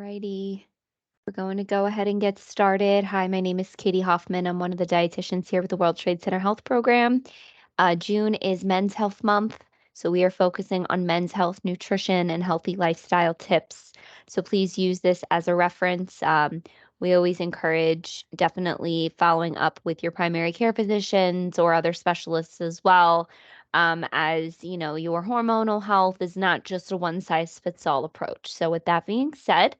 Alrighty, we're going to go ahead and get started. Hi, my name is Katie Hoffman. I'm one of the dietitians here with the World Trade Center Health Program. June is Men's Health Month, so we are focusing on men's health, nutrition, and healthy lifestyle tips. So please use this as a reference. We always encourage definitely following up with your primary care physicians or other specialists as well, as you know, your hormonal health is not just a one-size-fits-all approach. So with that being said,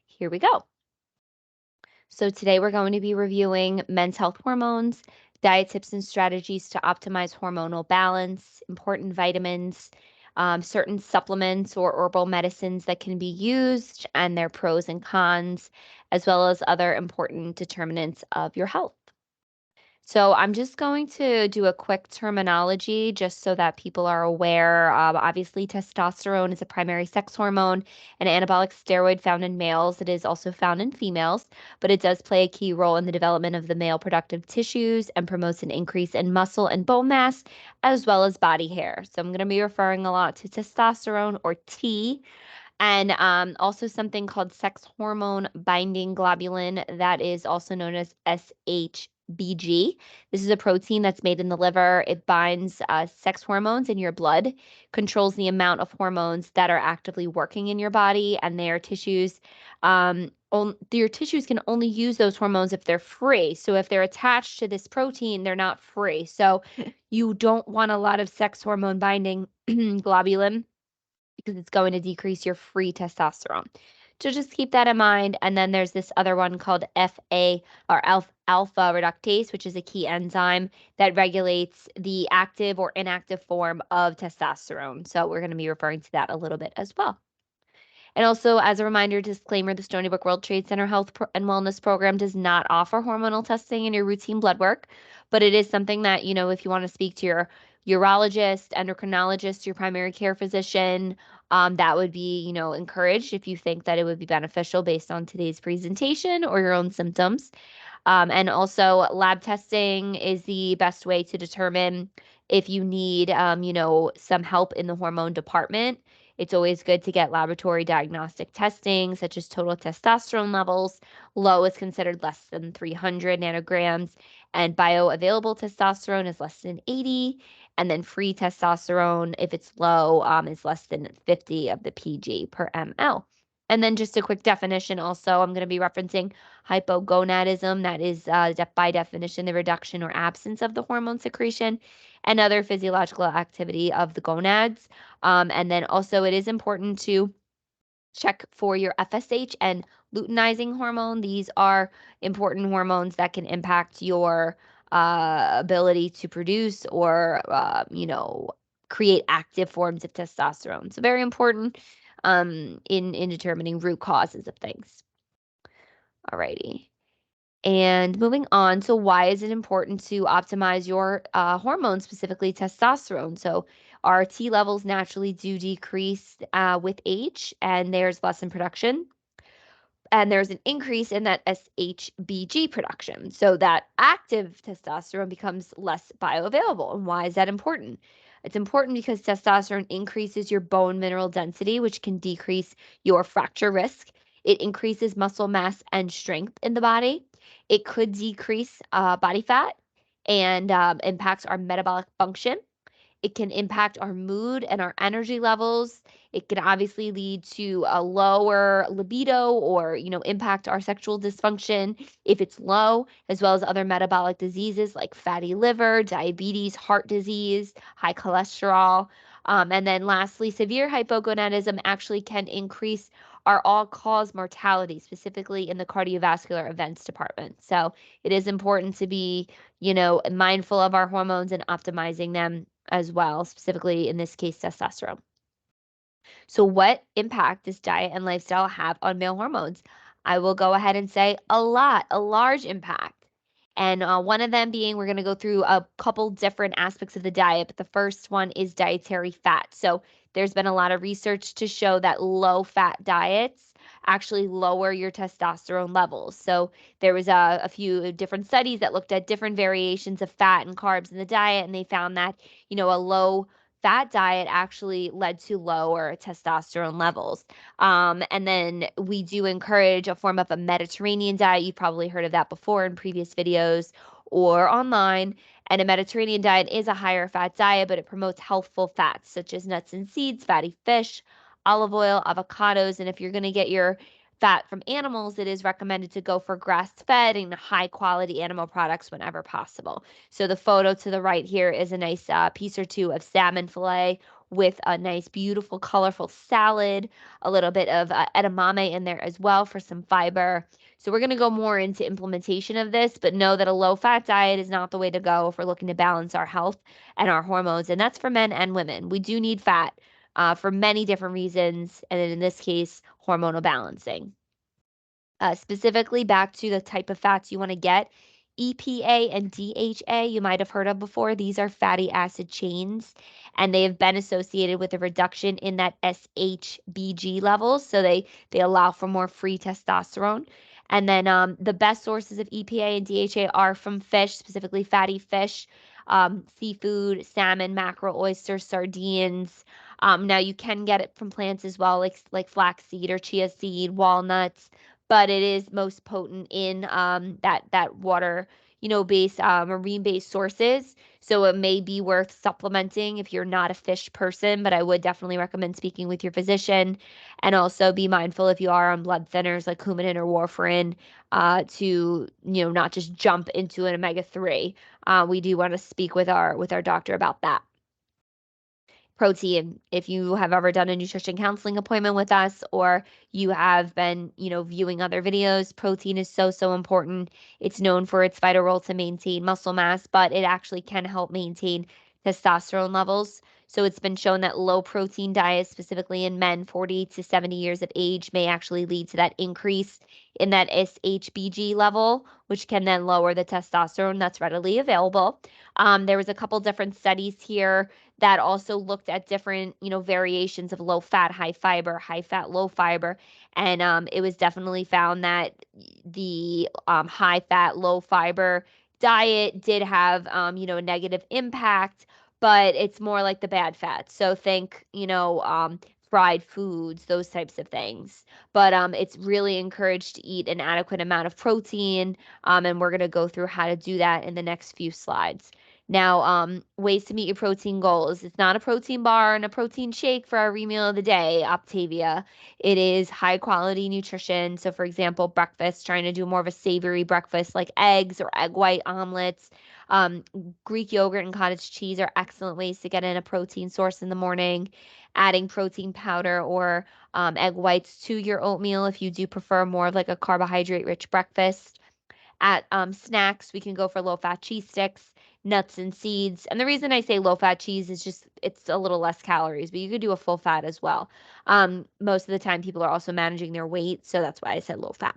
here we go. So today we're going to be reviewing men's health hormones, diet tips and strategies to optimize hormonal balance, important vitamins, certain supplements or herbal medicines that can be used, and their pros and cons, as well as other important determinants of your health. So I'm just going to do a quick terminology just so that people are aware. Obviously, testosterone is a primary sex hormone, an anabolic steroid found in males. It is also found in females, but it does play a key role in the development of the male productive tissues and promotes an increase in muscle and bone mass, as well as body hair. So I'm going to be referring a lot to testosterone, or T, and also something called sex hormone binding globulin, that is also known as SHBG. This is a protein that's made in the liver. It binds sex hormones in your blood, controls the amount of hormones that are actively working in your body, and their tissues. Your tissues can only use those hormones if they're free. So if they're attached to this protein, they're not free. So you don't want a lot of sex hormone binding globulin, because it's going to decrease your free testosterone. So just keep that in mind. And then there's this other one called FA, or alpha reductase, which is a key enzyme that regulates the active or inactive form of testosterone. So we're going to be referring to that a little bit as well. And also, as a reminder, disclaimer, the Stony Brook World Trade Center Health and Wellness Program does not offer hormonal testing in your routine blood work, but it is something that, if you want to speak to your urologist, endocrinologist, your primary care physician, that would be, encouraged if you think that it would be beneficial based on today's presentation or your own symptoms. And also, lab testing is the best way to determine if you need, some help in the hormone department. It's always good to get laboratory diagnostic testing, such as total testosterone levels. Low is considered less than 300 nanograms, and bioavailable testosterone is less than 80. And then free testosterone, if it's low, is less than 50 of the PG per ml. And then just a quick definition also, I'm going to be referencing hypogonadism. That is, by definition, the reduction or absence of the hormone secretion and other physiological activity of the gonads. And then also it is important to check for your FSH and luteinizing hormone. These are important hormones that can impact your ability to produce or, create active forms of testosterone. So very important in determining root causes of things. Alrighty. And moving on, so why is it important to optimize your hormones, specifically testosterone? So our T levels naturally do decrease with age, and there's less in production. And there's an increase in that SHBG production. So that active testosterone becomes less bioavailable. And why is that important? It's important because testosterone increases your bone mineral density, which can decrease your fracture risk. It increases muscle mass and strength in the body. It could decrease body fat and impacts our metabolic function. It can impact our mood and our energy levels. It can obviously lead to a lower libido or, impact our sexual dysfunction if it's low, as well as other metabolic diseases like fatty liver, diabetes, heart disease, high cholesterol. And then lastly, severe hypogonadism actually can increase our all-cause mortality, specifically in the cardiovascular events department. So it is important to be, mindful of our hormones and optimizing them as well, specifically in this case, testosterone. So what impact does diet and lifestyle have on male hormones? I will go ahead and say a large impact. And one of them being, we're going to go through a couple different aspects of the diet, but the first one is dietary fat. So there's been a lot of research to show that low fat diets actually lower your testosterone levels. So there was a few different studies that looked at different variations of fat and carbs in the diet, and they found that, a low fat diet actually led to lower testosterone levels. And then we do encourage a form of a Mediterranean diet. You've probably heard of that before in previous videos or online. And a Mediterranean diet is a higher fat diet, but it promotes healthful fats such as nuts and seeds, fatty fish, olive oil, avocados. And if you're going to get your fat from animals, it is recommended to go for grass-fed and high quality animal products whenever possible. So the photo to the right here is a nice piece or two of salmon fillet with a nice, beautiful, colorful salad, a little bit of edamame in there as well for some fiber. So we're going to go more into implementation of this, but know that a low-fat diet is not the way to go if we're looking to balance our health and our hormones, and that's for men and women. We do need fat for many different reasons, and in this case, hormonal balancing. Specifically back to the type of fats you want to get, EPA and DHA, you might have heard of before. These are fatty acid chains, and they have been associated with a reduction in that SHBG levels. So they allow for more free testosterone. And then the best sources of EPA and DHA are from fish, specifically fatty fish, seafood, salmon, mackerel, oysters, sardines. Now you can get it from plants as well, like flaxseed or chia seed, walnuts, but it is most potent in that water, based marine-based sources. So it may be worth supplementing if you're not a fish person, but I would definitely recommend speaking with your physician, and also be mindful if you are on blood thinners like Coumadin or warfarin, to not just jump into an omega-3. We do want to speak with our doctor about that. Protein. If you have ever done a nutrition counseling appointment with us, or you have been, viewing other videos, protein is so, so important. It's known for its vital role to maintain muscle mass, but it actually can help maintain testosterone levels. So it's been shown that low protein diets, specifically in men 40 to 70 years of age, may actually lead to that increase in that SHBG level, which can then lower the testosterone that's readily available. There was a couple different studies here that also looked at different, variations of low fat, high fiber, high fat, low fiber. And it was definitely found that the high fat, low fiber diet did have, a negative impact, but it's more like the bad fats. So think, fried foods, those types of things. But it's really encouraged to eat an adequate amount of protein. And we're going to go through how to do that in the next few slides. Now, ways to meet your protein goals. It's not a protein bar and a protein shake for every meal of the day, Octavia. It is high quality nutrition. So, for example, breakfast, trying to do more of a savory breakfast like eggs or egg white omelets. Um, Greek yogurt and cottage cheese are excellent ways to get in a protein source in the morning. Adding protein powder or egg whites to your oatmeal if you do prefer more of like a carbohydrate rich breakfast. At snacks, we can go for low-fat cheese sticks, nuts and seeds. And the reason I say low-fat cheese is just it's a little less calories, but you could do a full fat as well. Most of the time, people are also managing their weight, so that's why I said low fat.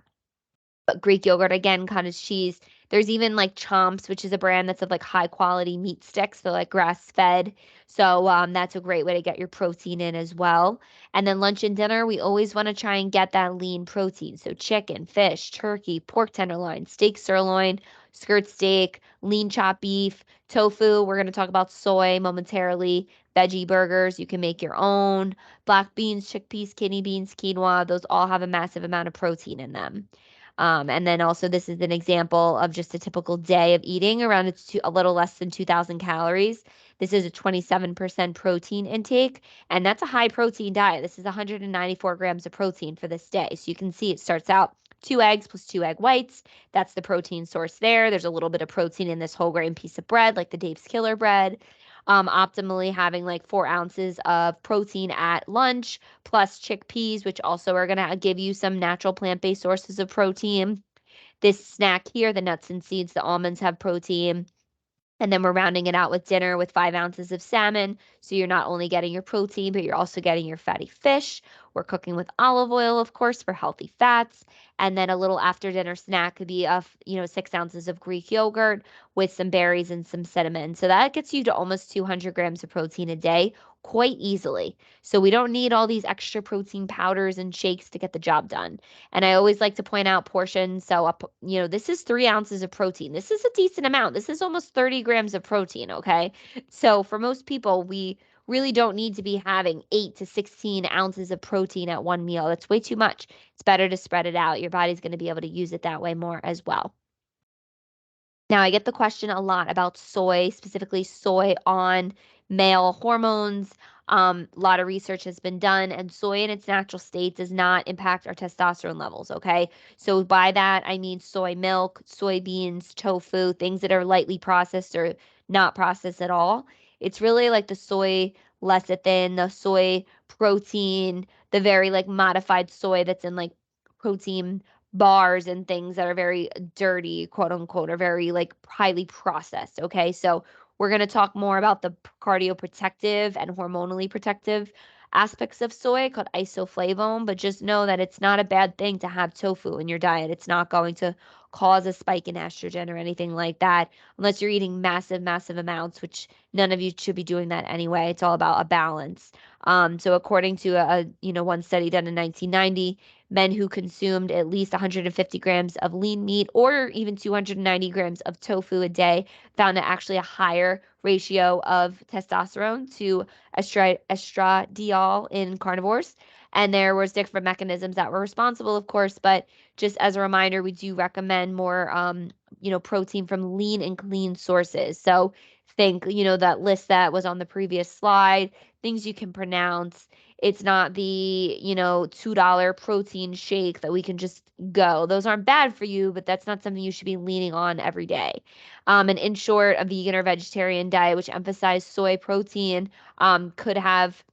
But Greek yogurt, again, cottage cheese. There's even like Chomps, which is a brand that's of like high quality meat sticks, so like grass fed. So that's a great way to get your protein in as well. And then lunch and dinner, we always want to try and get that lean protein. So chicken, fish, turkey, pork tenderloin, steak sirloin, skirt steak, lean chopped beef, tofu. We're going to talk about soy momentarily. Veggie burgers, you can make your own. Black beans, chickpeas, kidney beans, quinoa, those all have a massive amount of protein in them. And then also this is an example of just a typical day of eating around a little less than 2,000 calories. This is a 27% protein intake, and that's a high protein diet. This is 194 grams of protein for this day. So you can see it starts out 2 eggs plus 2 egg whites. That's the protein source there. There's a little bit of protein in this whole grain piece of bread, like the Dave's Killer bread. Optimally having like 4 ounces of protein at lunch, plus chickpeas, which also are going to give you some natural plant-based sources of protein. This snack here, the nuts and seeds, the almonds have protein. And then we're rounding it out with dinner with 5 ounces of salmon. So you're not only getting your protein, but you're also getting your fatty fish. We're cooking with olive oil, of course, for healthy fats. And then a little after dinner snack could be 6 ounces of Greek yogurt with some berries and some cinnamon. So that gets you to almost 200 grams of protein a day quite easily. So we don't need all these extra protein powders and shakes to get the job done. And I always like to point out portions. So, this is 3 ounces of protein. This is a decent amount. This is almost 30 grams of protein, okay? So for most people, we really don't need to be having 8 to 16 ounces of protein at one meal. That's way too much. It's better to spread it out. Your body's going to be able to use it that way more as well. Now, I get the question a lot about soy, specifically soy on male hormones. A lot of research has been done, and soy in its natural state does not impact our testosterone levels, okay? So, by that, I mean soy milk, soybeans, tofu, things that are lightly processed or not processed at all. It's really like the soy lecithin, the soy protein, the very like modified soy that's in like protein bars and things that are very dirty, quote unquote, are very like highly processed. Okay. So we're going to talk more about the cardioprotective and hormonally protective aspects of soy called isoflavone, but just know that it's not a bad thing to have tofu in your diet. It's not going to cause a spike in estrogen or anything like that unless you're eating massive, massive amounts, which none of you should be doing that anyway. It's all about a balance. So according to one study done in 1990, men who consumed at least 150 grams of lean meat or even 290 grams of tofu a day found actually a higher ratio of testosterone to estradiol in carnivores. And there was different mechanisms that were responsible, of course, but just as a reminder, we do recommend more, protein from lean and clean sources. So think, that list that was on the previous slide, things you can pronounce. It's not the, $2 protein shake that we can just go. Those aren't bad for you, but that's not something you should be leaning on every day. And in short, a vegan or vegetarian diet which emphasizes soy protein could have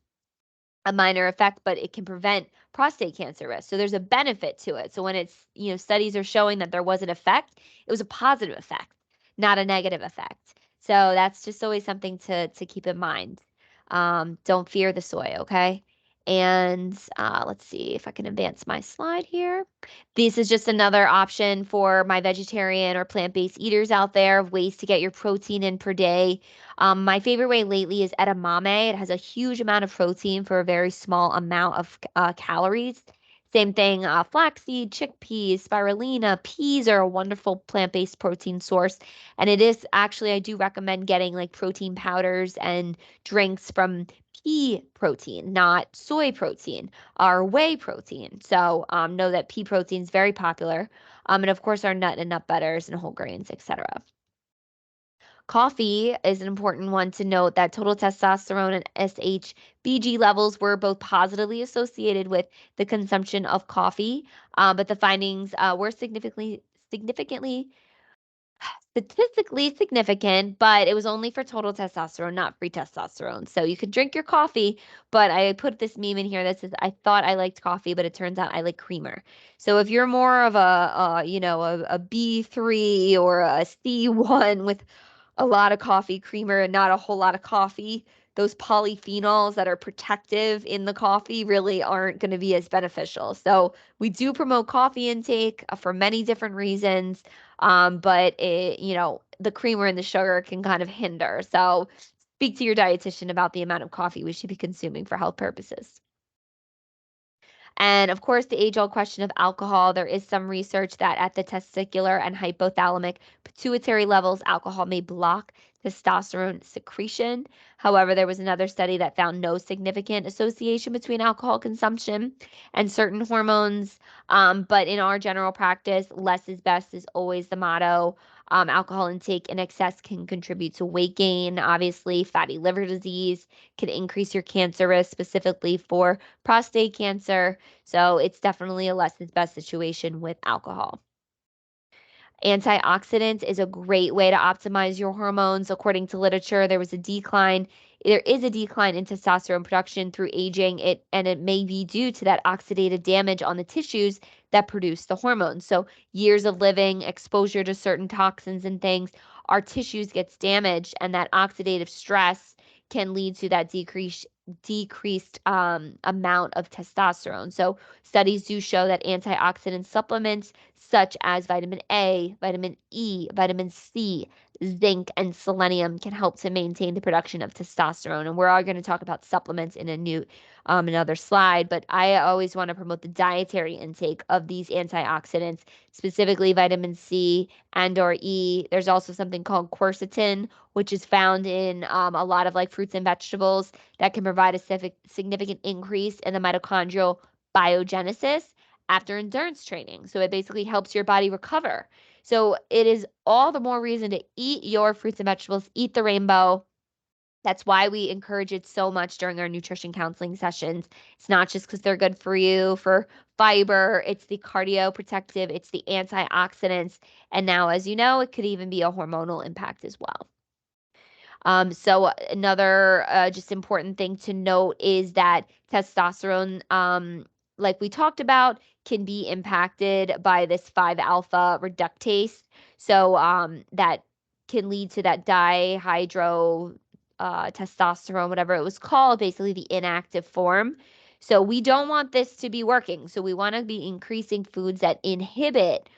a minor effect, but it can prevent prostate cancer risk. So there's a benefit to it. So when it's, studies are showing that there was an effect, it was a positive effect, not a negative effect. So that's just always something to keep in mind. Don't fear the soy, okay? And let's see if I can advance my slide here. This is just another option for my vegetarian or plant-based eaters out there of ways to get your protein in per day. My favorite way lately is edamame. It has a huge amount of protein for a very small amount of calories. Same thing, flaxseed, chickpeas, spirulina, peas are a wonderful plant-based protein source. And it is actually, I do recommend getting like protein powders and drinks from pea protein, not soy protein or whey protein. So know that pea protein is very popular. And of course, our nut and nut butters and whole grains, etc. Coffee is an important one to note that total testosterone and SHBG levels were both positively associated with the consumption of coffee, but the findings were significantly statistically significant, but it was only for total testosterone, not free testosterone. So you could drink your coffee, but I put this meme in here that says, I thought I liked coffee, but it turns out I like creamer. So if you're more of a B3 or a C1 with a lot of coffee creamer and not a whole lot of coffee, those polyphenols that are protective in the coffee really aren't going to be as beneficial. So we do promote coffee intake for many different reasons, but the creamer and the sugar can kind of hinder. So speak to your dietitian about the amount of coffee we should be consuming for health purposes. And of course, the age old question of alcohol. There is some research that at the testicular and hypothalamic pituitary levels, alcohol may block testosterone secretion. However, there was another study that found no significant association between alcohol consumption and certain hormones. But in our general practice, less is best is always the motto. Alcohol intake in excess can contribute to weight gain. Obviously, fatty liver disease can increase your cancer risk, specifically for prostate cancer. So it's definitely a less is best situation with alcohol. Antioxidants is a great way to optimize your hormones. According to literature, there is a decline in testosterone production through aging, and it may be due to that oxidative damage on the tissues that produce the hormones. So years of living, exposure to certain toxins and things, our tissues gets damaged, and that oxidative stress can lead to that decreased amount of testosterone. So studies do show that antioxidant supplements such as vitamin A, vitamin E, vitamin C, zinc, and selenium can help to maintain the production of testosterone. And we're all going to talk about supplements in another slide, but I always want to promote the dietary intake of these antioxidants, specifically vitamin C and or E. There's also something called quercetin, which is found in a lot of like fruits and vegetables that can provide a significant increase in the mitochondrial biogenesis after endurance training. So it basically helps your body recover. So it is all the more reason to eat your fruits and vegetables, eat the rainbow. That's why we encourage it so much during our nutrition counseling sessions. It's not just because they're good for you for fiber, it's the cardio protective, it's the antioxidants. And now, as you know, it could even be a hormonal impact as well. So another just important thing to note is that testosterone, like we talked about, can be impacted by this 5-alpha reductase. So that can lead to that dihydro testosterone, whatever it was called, basically the inactive form. So we don't want this to be working. So we want to be increasing foods that inhibit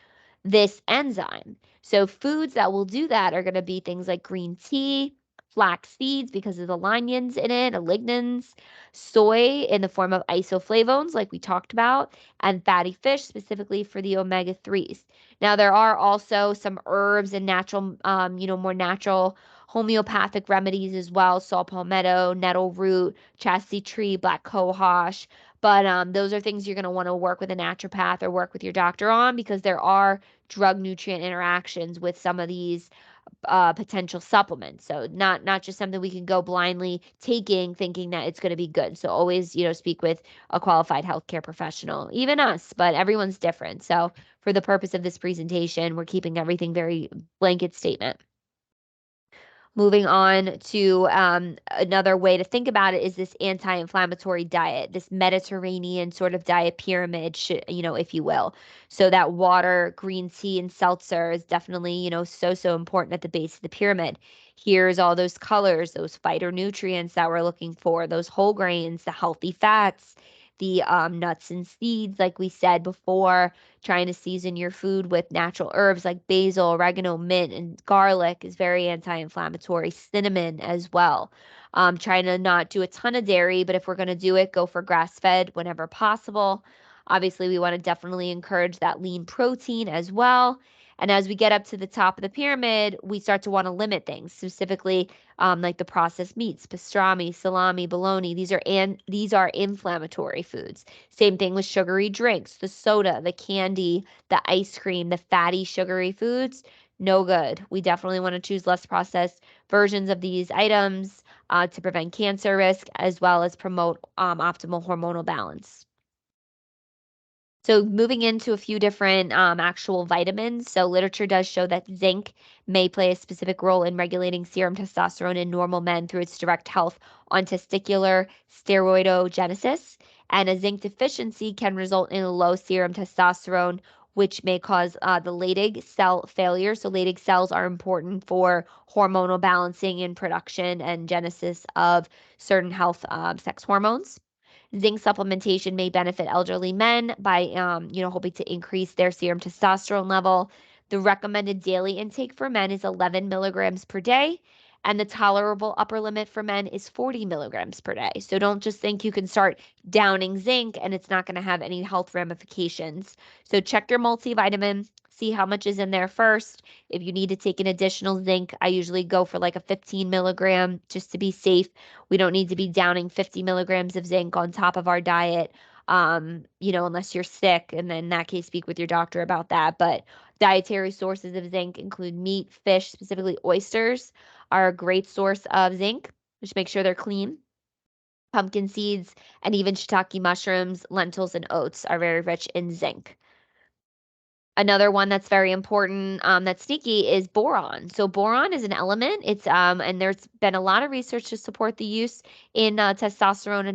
this enzyme. So foods that will do that are going to be things like green tea, flax seeds because of the lignans in it, lignans, soy in the form of isoflavones like we talked about, and fatty fish specifically for the omega-3s. Now there are also some herbs and natural, more natural homeopathic remedies as well, saw palmetto, nettle root, chastity tree, black cohosh. But those are things you're going to want to work with a naturopath or work with your doctor on because there are drug nutrient interactions with some of these potential supplements. So not just something we can go blindly taking thinking that it's going to be good. So always, speak with a qualified healthcare professional, even us, but everyone's different. So for the purpose of this presentation, we're keeping everything very blanket statement. Moving on to another way to think about it is this anti-inflammatory diet, this Mediterranean sort of diet pyramid, if you will. So that water, green tea, and seltzer is definitely, so important at the base of the pyramid. Here's all those colors, those phytonutrients that we're looking for, those whole grains, the healthy fats, the nuts and seeds, like we said before, trying to season your food with natural herbs like basil, oregano, mint, and garlic is very anti-inflammatory. Cinnamon as well. Trying to not do a ton of dairy, but if we're going to do it, go for grass-fed whenever possible. Obviously, we want to definitely encourage that lean protein as well. And as we get up to the top of the pyramid, we start to want to limit things, specifically like the processed meats, pastrami, salami, bologna. These are inflammatory foods. Same thing with sugary drinks, the soda, the candy, the ice cream, the fatty sugary foods. No good. We definitely want to choose less processed versions of these items to prevent cancer risk as well as promote optimal hormonal balance. So moving into a few different actual vitamins. So literature does show that zinc may play a specific role in regulating serum testosterone in normal men through its direct health on testicular steroidogenesis. And a zinc deficiency can result in a low serum testosterone, which may cause the Leydig cell failure. So Leydig cells are important for hormonal balancing and production and genesis of certain health sex hormones. Zinc supplementation may benefit elderly men by, hoping to increase their serum testosterone level. The recommended daily intake for men is 11 milligrams per day, and the tolerable upper limit for men is 40 milligrams per day. So don't just think you can start downing zinc and it's not going to have any health ramifications. So check your multivitamin, see how much is in there first. If you need to take an additional zinc, I usually go for like a 15 milligram just to be safe. We don't need to be downing 50 milligrams of zinc on top of our diet, unless you're sick. And then in that case, speak with your doctor about that. But dietary sources of zinc include meat, fish, specifically oysters, are a great source of zinc. Just make sure they're clean. Pumpkin seeds and even shiitake mushrooms, lentils, and oats are very rich in zinc. Another one that's very important, that's sneaky is boron. So boron is an element. And there's been a lot of research to support the use in testosterone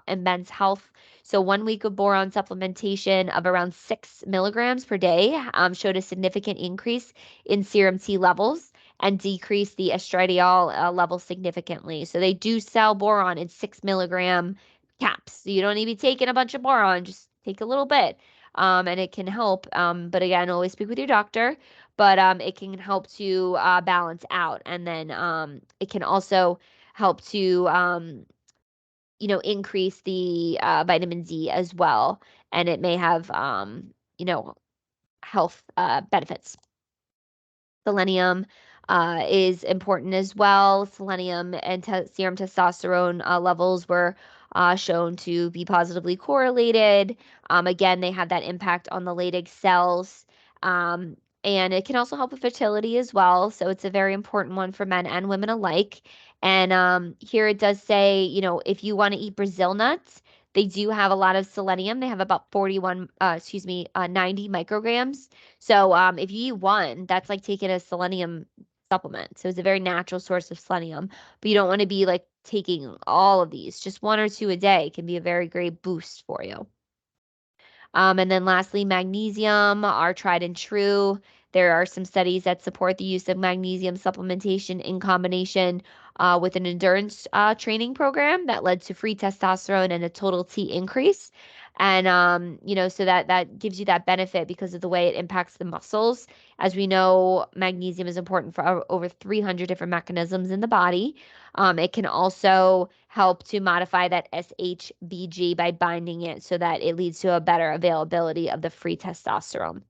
and men's health. So 1 week of boron supplementation of around 6 milligrams per day showed a significant increase in serum T levels and decreased the estradiol level significantly. So they do sell boron in 6 milligram caps. So you don't need to be taking a bunch of boron, just take a little bit. and it can help. But again, always speak with your doctor. But it can help to balance out, and then it can also help to increase the vitamin D as well, and it may have you know, health benefits. Selenium is important as well. Selenium and serum testosterone levels were shown to be positively correlated. Again, they have that impact on the Leydig cells. Um, and it can also help with fertility as well. So it's a very important one for men and women alike. And here it does say, if you want to eat Brazil nuts, they do have a lot of selenium. They have about 90 micrograms. So if you eat one, that's like taking a selenium supplement. So it's a very natural source of selenium, but you don't want to be like taking all of these. Just one or two a day can be a very great boost for you. And then lastly, magnesium are tried and true. There are some studies that support the use of magnesium supplementation in combination with an endurance training program that led to free testosterone and a total T increase. And so that gives you that benefit because of the way it impacts the muscles. As we know, magnesium is important for over 300 different mechanisms in the body. It can also help to modify that SHBG by binding it so that it leads to a better availability of the free testosterone.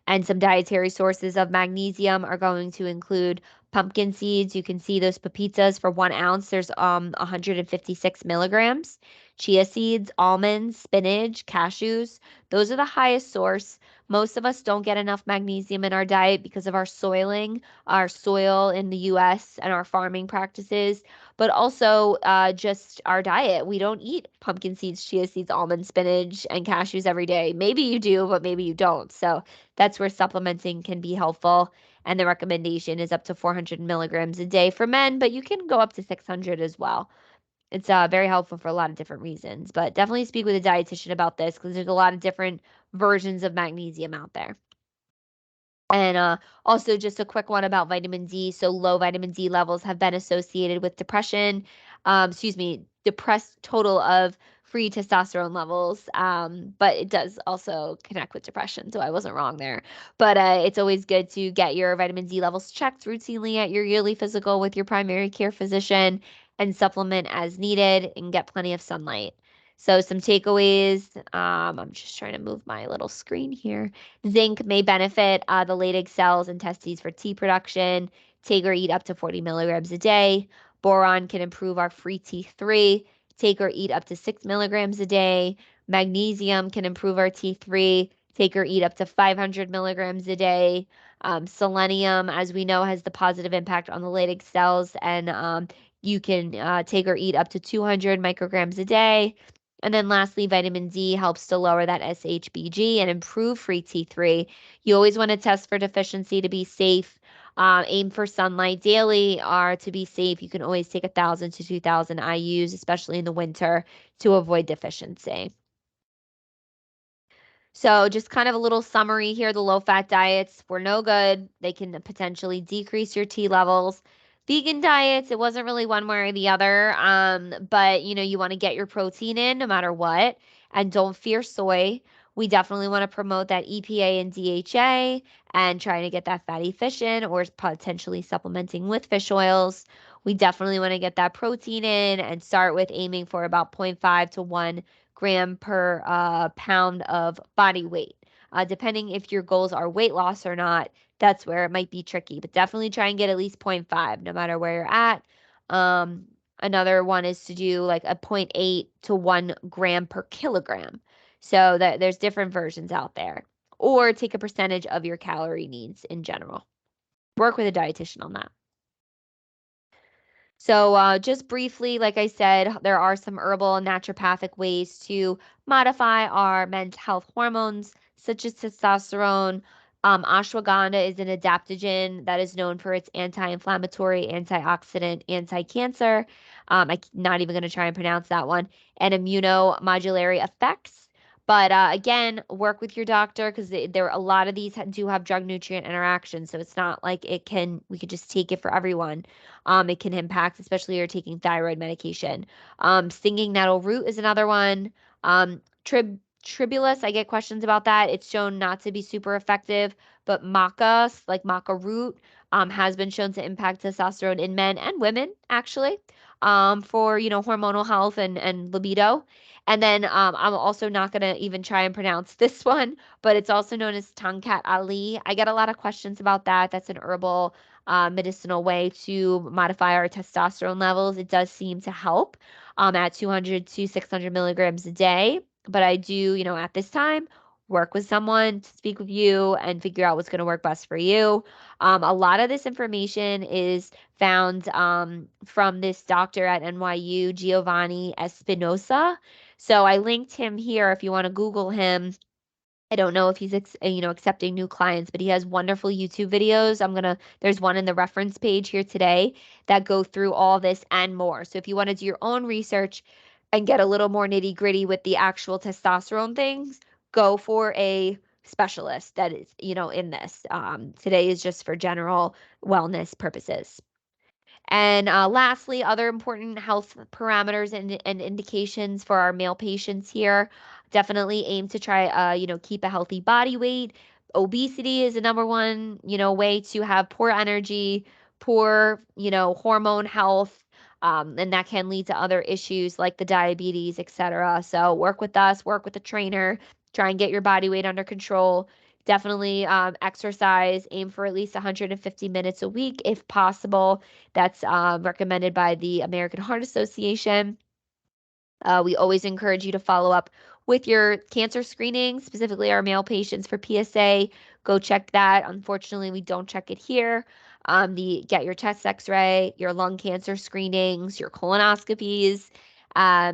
And some dietary sources of magnesium are going to include pumpkin seeds. You can see those pepitas for 1 ounce. There's 156 milligrams. Chia seeds, almonds, spinach, cashews. Those are the highest source. Most of us don't get enough magnesium in our diet because of our soiling, our soil in the US, and our farming practices, but also just our diet. We don't eat pumpkin seeds, chia seeds, almonds, spinach, and cashews every day. Maybe you do, but maybe you don't. So that's where supplementing can be helpful. And the recommendation is up to 400 milligrams a day for men, but you can go up to 600 as well. It's very helpful for a lot of different reasons, but definitely speak with a dietitian about this because there's a lot of different versions of magnesium out there. And also, just a quick one about vitamin D. So, low vitamin D levels have been associated with depression, depressed total of free testosterone levels. But it does also connect with depression. So, I wasn't wrong there. But it's always good to get your vitamin D levels checked routinely at your yearly physical with your primary care physician and supplement as needed and get plenty of sunlight. So, some takeaways. I'm just trying to move my little screen here. Zinc may benefit the Leydig cells and testes for T production. Take or eat up to 40 milligrams a day. Boron can improve our free T3. Take or eat up to 6 milligrams a day. Magnesium can improve our T3. Take or eat up to 500 milligrams a day. Selenium, as we know, has the positive impact on the Leydig cells, and you can take or eat up to 200 micrograms a day. And then lastly, vitamin D helps to lower that SHBG and improve free T3. You always want to test for deficiency to be safe. Aim for sunlight daily or to be safe. You can always take 1,000 to 2,000 IUs, especially in the winter, to avoid deficiency. So just kind of a little summary here. The low-fat diets were no good. They can potentially decrease your T levels. Vegan diets, it wasn't really one way or the other. But you want to get your protein in no matter what. And don't fear soy. We definitely want to promote that EPA and DHA and trying to get that fatty fish in or potentially supplementing with fish oils. We definitely want to get that protein in and start with aiming for about 0.5 to 1 gram per pound of body weight. Depending if your goals are weight loss or not, that's where it might be tricky, but definitely try and get at least 0.5 no matter where you're at. Another one is to do like a 0.8 to 1 gram per kilogram. So that there's different versions out there. Or take a percentage of your calorie needs in general. Work with a dietitian on that. So just briefly, like I said, there are some herbal and naturopathic ways to modify our men's health hormones, such as testosterone. Ashwagandha is an adaptogen that is known for its anti-inflammatory, antioxidant, anti-cancer. I'm not even going to try and pronounce that one. And immunomodulatory effects. But again, work with your doctor because there a lot of these do have drug nutrient interactions. So it's not like we could just take it for everyone. It can impact, especially if you're taking thyroid medication. Stinging nettle root is another one. tribulus, I get questions about that. It's shown not to be super effective, but maca, like maca root, has been shown to impact testosterone in men and women, actually, for, hormonal health and libido. And then I'm also not going to even try and pronounce this one, but it's also known as Tongkat Ali. I get a lot of questions about that. That's an herbal medicinal way to modify our testosterone levels. It does seem to help at 200 to 600 milligrams a day. But I do, at this time, work with someone to speak with you and figure out what's going to work best for you. A lot of this information is found from this doctor at NYU, Giovanni Espinosa. So I linked him here if you want to Google him. I don't know if he's accepting new clients, but he has wonderful YouTube videos. There's one in the reference page here today that go through all this and more. So if you want to do your own research and get a little more nitty-gritty with the actual testosterone things, go for a specialist that is, in this. Today is just for general wellness purposes. And lastly, other important health parameters and indications for our male patients here. Definitely aim to try, keep a healthy body weight. Obesity is the number one, way to have poor energy, poor, hormone health, and that can lead to other issues like the diabetes, etc. So work with us, work with a trainer, try and get your body weight under control. Definitely exercise, aim for at least 150 minutes a week if possible. That's recommended by the American Heart Association. We always encourage you to follow up with your cancer screening, specifically our male patients for PSA. Go check that. Unfortunately, we don't check it here. Get your chest X-ray, your lung cancer screenings, your colonoscopies,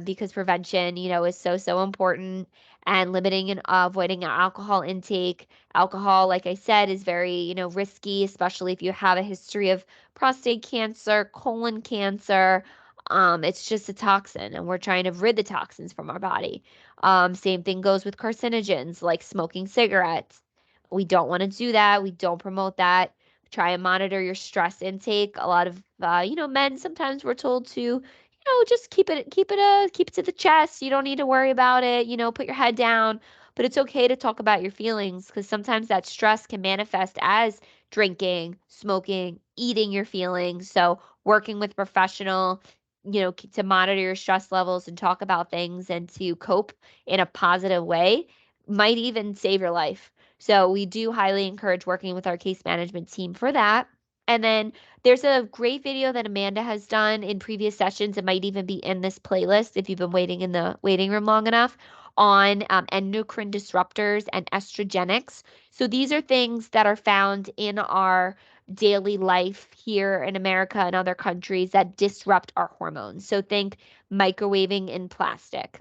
because prevention, is so important. And limiting and avoiding alcohol intake. Alcohol, like I said, is very, risky, especially if you have a history of prostate cancer, colon cancer. It's just a toxin, and we're trying to rid the toxins from our body. Same thing goes with carcinogens like smoking cigarettes. We don't want to do that. We don't promote that. Try and monitor your stress intake. A lot of men sometimes we're told to, just keep it to the chest. You don't need to worry about it. Put your head down. But it's okay to talk about your feelings because sometimes that stress can manifest as drinking, smoking, eating your feelings. So working with professional to monitor your stress levels and talk about things and to cope in a positive way might even save your life. So we do highly encourage working with our case management team for that. And then there's a great video that Amanda has done in previous sessions. It might even be in this playlist if you've been waiting in the waiting room long enough on endocrine disruptors and estrogenics. So these are things that are found in our daily life here in America and other countries that disrupt our hormones. So think microwaving in plastic,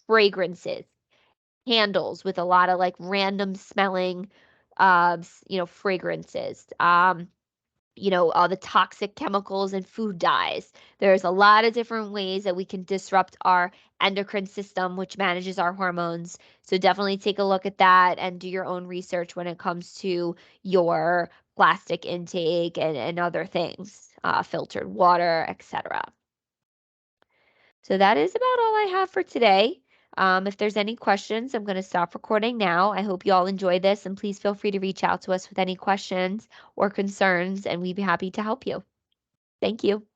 fragrances, candles with a lot of like random smelling, fragrances. All the toxic chemicals and food dyes. There's a lot of different ways that we can disrupt our endocrine system, which manages our hormones. So definitely take a look at that and do your own research when it comes to your plastic intake and other things, filtered water, etc. So that is about all I have for today. If there's any questions, I'm going to stop recording now. I hope you all enjoy this, and please feel free to reach out to us with any questions or concerns, and we'd be happy to help you. Thank you.